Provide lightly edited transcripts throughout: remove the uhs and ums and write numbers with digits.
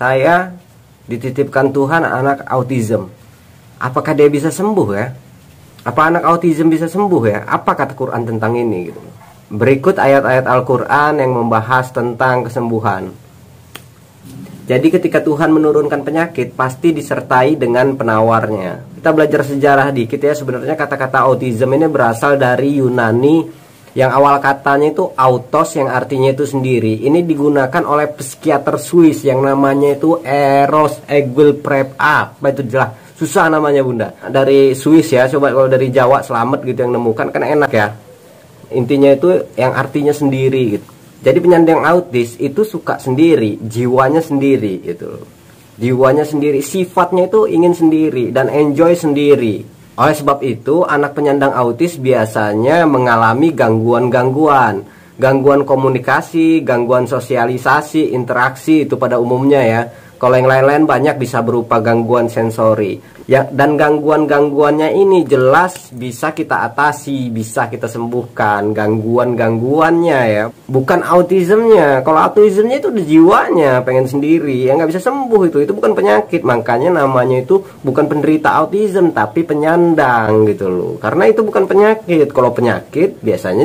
saya dititipkan Tuhan anak autism. Apakah dia bisa sembuh ya? Apa anak autism bisa sembuh ya? Apa kata Quran tentang ini gitu. Berikut ayat-ayat Al-Quran yang membahas tentang kesembuhan. Jadi ketika Tuhan menurunkan penyakit, pasti disertai dengan penawarnya. Kita belajar sejarah dikit ya. Sebenarnya kata-kata autism ini berasal dari Yunani, yang awal katanya itu autos, yang artinya itu sendiri. Ini digunakan oleh psikiater Swiss yang namanya itu Eros Egelprep. Apa itu jelas susah namanya bunda. Dari Swiss ya. Coba kalau dari Jawa Selamat gitu yang nemukan kan enak ya. Intinya itu yang artinya sendiri gitu. Jadi penyandang autis itu suka sendiri, jiwanya sendiri gitu. Jiwanya sendiri, sifatnya itu ingin sendiri dan enjoy sendiri. Oleh sebab itu, anak penyandang autis biasanya mengalami gangguan-gangguan, gangguan komunikasi, gangguan sosialisasi, interaksi itu pada umumnya ya. Kalau yang lain-lain banyak bisa berupa gangguan sensori. Ya, dan gangguan-gangguannya ini jelas bisa kita atasi, bisa kita sembuhkan gangguan-gangguannya ya. Bukan autismnya. Kalau autismnya itu di jiwanya pengen sendiri, ya nggak bisa sembuh itu bukan penyakit. Makanya namanya itu bukan penderita autism tapi penyandang gitu loh. Karena itu bukan penyakit. Kalau penyakit biasanya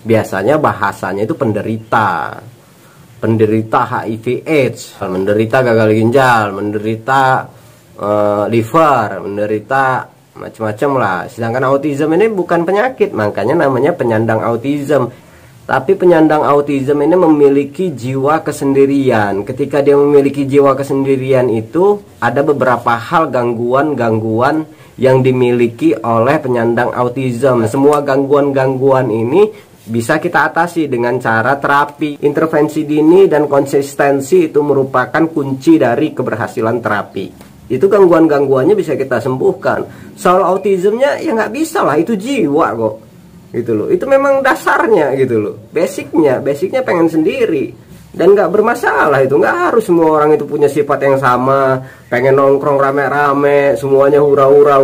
biasanya bahasanya itu penderita. Penderita HIV AIDS, menderita gagal ginjal, menderita liver, menderita macam-macam lah. Sedangkan autism ini bukan penyakit, makanya namanya penyandang autism. Tapi penyandang autism ini memiliki jiwa kesendirian. Ketika dia memiliki jiwa kesendirian itu, ada beberapa hal gangguan-gangguan yang dimiliki oleh penyandang autism. Semua gangguan-gangguan ini bisa kita atasi dengan cara terapi. Intervensi dini dan konsistensi itu merupakan kunci dari keberhasilan terapi. Itu gangguan-gangguannya bisa kita sembuhkan. Soal autismnya ya nggak bisa lah, itu jiwa kok gitu loh. Itu memang dasarnya gitu loh. Basicnya pengen sendiri. Dan nggak bermasalah itu. Nggak harus semua orang itu punya sifat yang sama. Pengen nongkrong rame-rame, semuanya hura-hura,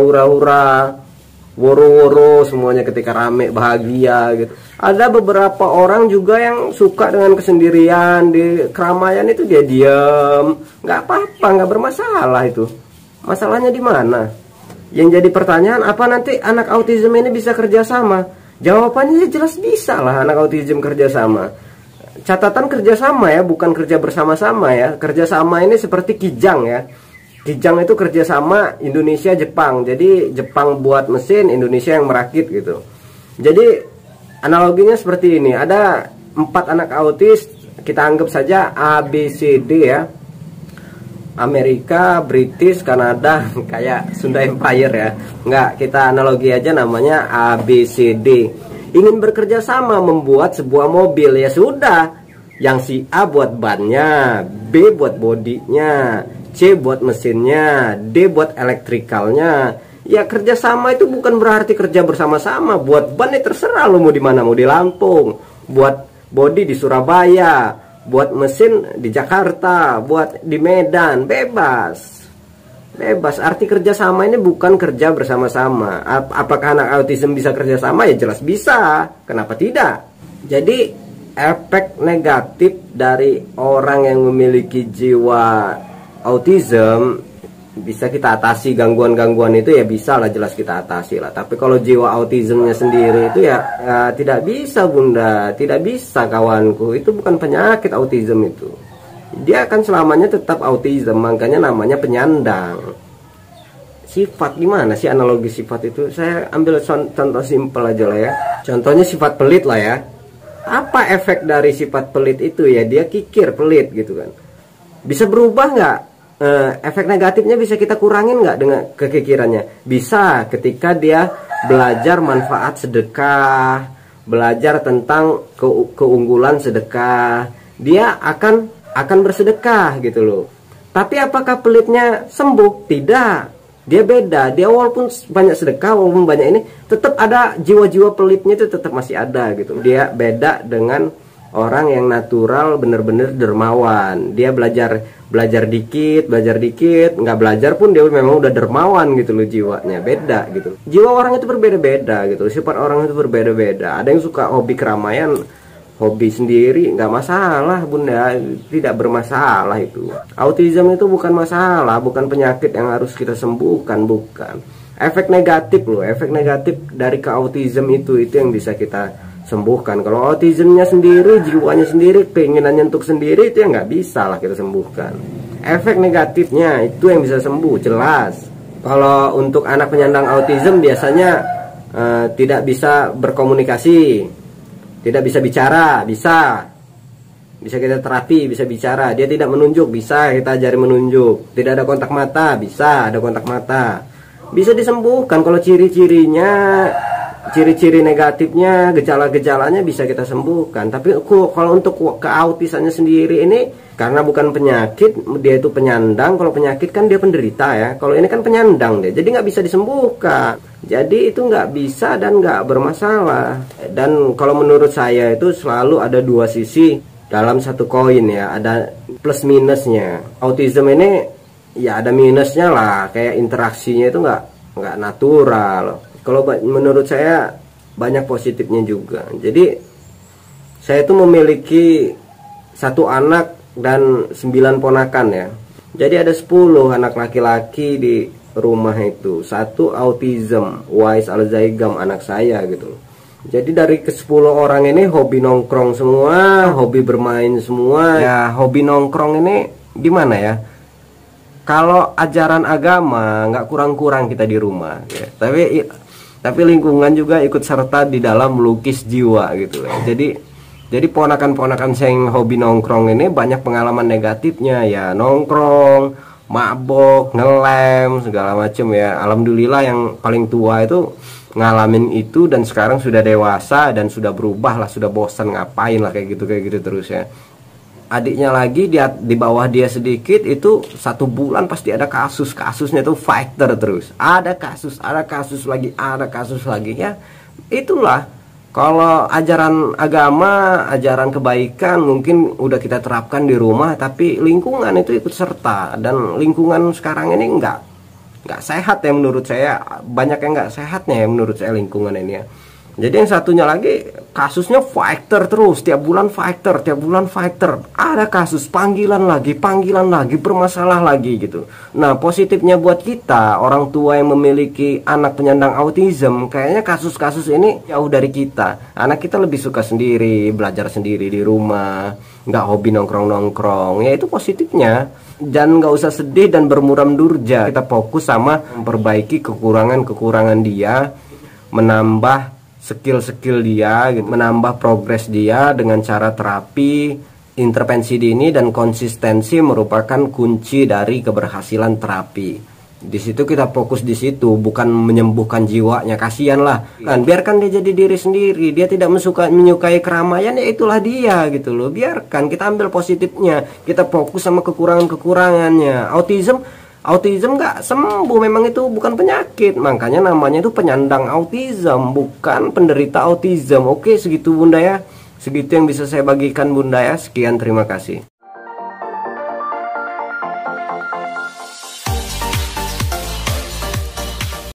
woro-woro, semuanya ketika rame bahagia gitu. Ada beberapa orang juga yang suka dengan kesendirian, di keramaian itu dia diam, nggak apa-apa, nggak bermasalah itu. Masalahnya di mana? Yang jadi pertanyaan, apa nanti anak autism ini bisa kerjasama? Jawabannya jelas bisa lah anak autism kerjasama. Catatan kerjasama ya, bukan kerja bersama-sama ya. Kerjasama ini seperti Kijang ya. Kijang itu kerjasama Indonesia-Jepang. Jadi Jepang buat mesin, Indonesia yang merakit gitu. Jadi analoginya seperti ini. Ada 4 anak autis, kita anggap saja A, B, C, D ya. Amerika, British, Kanada, kayak Sunda Empire ya. Enggak, kita analogi aja namanya A, B, C, D. Ingin bekerja sama membuat sebuah mobil, ya sudah. Yang si A buat bannya, B buat bodinya, C buat mesinnya, D buat elektrikalnya. Ya kerjasama itu bukan berarti kerja bersama-sama. Buat ban ya terserah lo mau di mana, mau di Lampung, buat body di Surabaya, buat mesin di Jakarta, buat di Medan, bebas. Arti kerjasama ini bukan kerja bersama-sama. Apakah anak autism bisa kerjasama? Ya jelas bisa. Kenapa tidak? Jadi efek negatif dari orang yang memiliki jiwa autism bisa kita atasi. Gangguan-gangguan itu ya bisa lah, jelas kita atasi lah. Tapi kalau jiwa autismnya sendiri itu ya tidak bisa bunda, tidak bisa kawanku. Itu bukan penyakit autism itu. Dia akan selamanya tetap autism, makanya namanya penyandang. Sifat gimana sih analogi sifat itu? Saya ambil contoh simpel aja lah ya. Contohnya sifat pelit lah ya. Apa efek dari sifat pelit itu ya? Dia kikir, pelit gitu kan. Bisa berubah nggak? Efek negatifnya bisa kita kurangin nggak dengan kekikirannya? Bisa, ketika dia belajar manfaat sedekah, belajar tentang keunggulan sedekah, dia akan bersedekah gitu loh. Tapi apakah pelitnya sembuh? Tidak. Dia beda. Dia walaupun banyak sedekah, walaupun banyak ini, tetap ada jiwa-jiwa pelitnya itu tetap masih ada gitu. Dia beda dengan orang yang natural, bener-bener dermawan. Dia belajar dikit, nggak belajar pun dia memang udah dermawan gitu loh jiwanya. Beda gitu. Jiwa orang itu berbeda-beda gitu. Sifat orang itu berbeda-beda. Ada yang suka hobi keramaian, hobi sendiri nggak masalah bunda, tidak bermasalah itu. Autism itu bukan masalah, bukan penyakit yang harus kita sembuhkan, bukan. Efek negatif loh, efek negatif dari autism itu yang bisa kita sembuhkan. Kalau autismnya sendiri, jiwanya sendiri, keinginannya untuk sendiri, itu yang nggak bisa lah kita sembuhkan. Efek negatifnya itu yang bisa sembuh, jelas. Kalau untuk anak penyandang autism biasanya tidak bisa berkomunikasi, tidak bisa bicara, bisa kita terapi, bisa bicara. Dia tidak menunjuk, bisa kita ajari menunjuk. Tidak ada kontak mata, bisa ada kontak mata, bisa disembuhkan. Kalau ciri-cirinya, ciri-ciri negatifnya, gejala-gejalanya bisa kita sembuhkan. Tapi kalau untuk keautisannya sendiri ini, karena bukan penyakit, dia itu penyandang. Kalau penyakit kan dia penderita ya, kalau ini kan penyandang dia, jadi nggak bisa disembuhkan. Jadi itu nggak bisa dan nggak bermasalah. Dan kalau menurut saya itu selalu ada dua sisi dalam satu koin ya, ada plus minusnya. Autism ini ya ada minusnya lah, kayak interaksinya itu nggak natural. Kalau menurut saya banyak positifnya juga. Jadi saya itu memiliki satu anak dan 9 ponakan ya. Jadi ada 10 anak laki-laki di rumah itu. Satu autism, Wais Alzaigam anak saya gitu. Jadi dari ke 10 orang ini hobi nongkrong semua, hobi bermain semua. Ya hobi nongkrong ini gimana ya? Kalau ajaran agama nggak kurang-kurang kita di rumah ya. Tapi lingkungan juga ikut serta di dalam melukis jiwa gitu ya. Jadi ponakan-ponakan saya yang hobi nongkrong ini banyak pengalaman negatifnya ya, nongkrong, mabok, ngelem, segala macem ya. Alhamdulillah yang paling tua itu ngalamin itu dan sekarang sudah dewasa dan sudah berubah lah, sudah bosan ngapain lah kayak gitu terus ya. Adiknya lagi di bawah dia sedikit itu 1 bulan pasti ada kasusnya tuh fighter terus. Ada kasus lagi ya. Itulah. Kalau ajaran agama, ajaran kebaikan mungkin udah kita terapkan di rumah, tapi lingkungan itu ikut serta. Dan lingkungan sekarang ini nggak sehat ya menurut saya. Banyak yang nggak sehatnya ya menurut saya lingkungan ini ya. Jadi yang satunya lagi kasusnya fighter terus, tiap bulan fighter. Ada kasus panggilan lagi, bermasalah lagi gitu. Nah positifnya buat kita orang tua yang memiliki anak penyandang autism, kayaknya kasus-kasus ini jauh dari kita. Anak kita lebih suka sendiri, belajar sendiri di rumah, nggak hobi nongkrong. Ya itu positifnya. Dan nggak usah sedih dan bermuram durja. Kita fokus sama memperbaiki kekurangan dia, menambah skill dia gitu, menambah progres dia dengan cara terapi, intervensi dini dan konsistensi merupakan kunci dari keberhasilan terapi. Di situ kita fokus di situ, bukan menyembuhkan jiwanya. Kasihan lah kan, biarkan dia jadi diri sendiri. Dia tidak menyukai keramaian, ya itulah dia gitu loh. Biarkan, kita ambil positifnya, kita fokus sama kekurangannya. Autism nggak sembuh, memang itu bukan penyakit, makanya namanya itu penyandang autism, bukan penderita autism. Oke, segitu bunda ya, segitu yang bisa saya bagikan bunda ya. Sekian, terima kasih.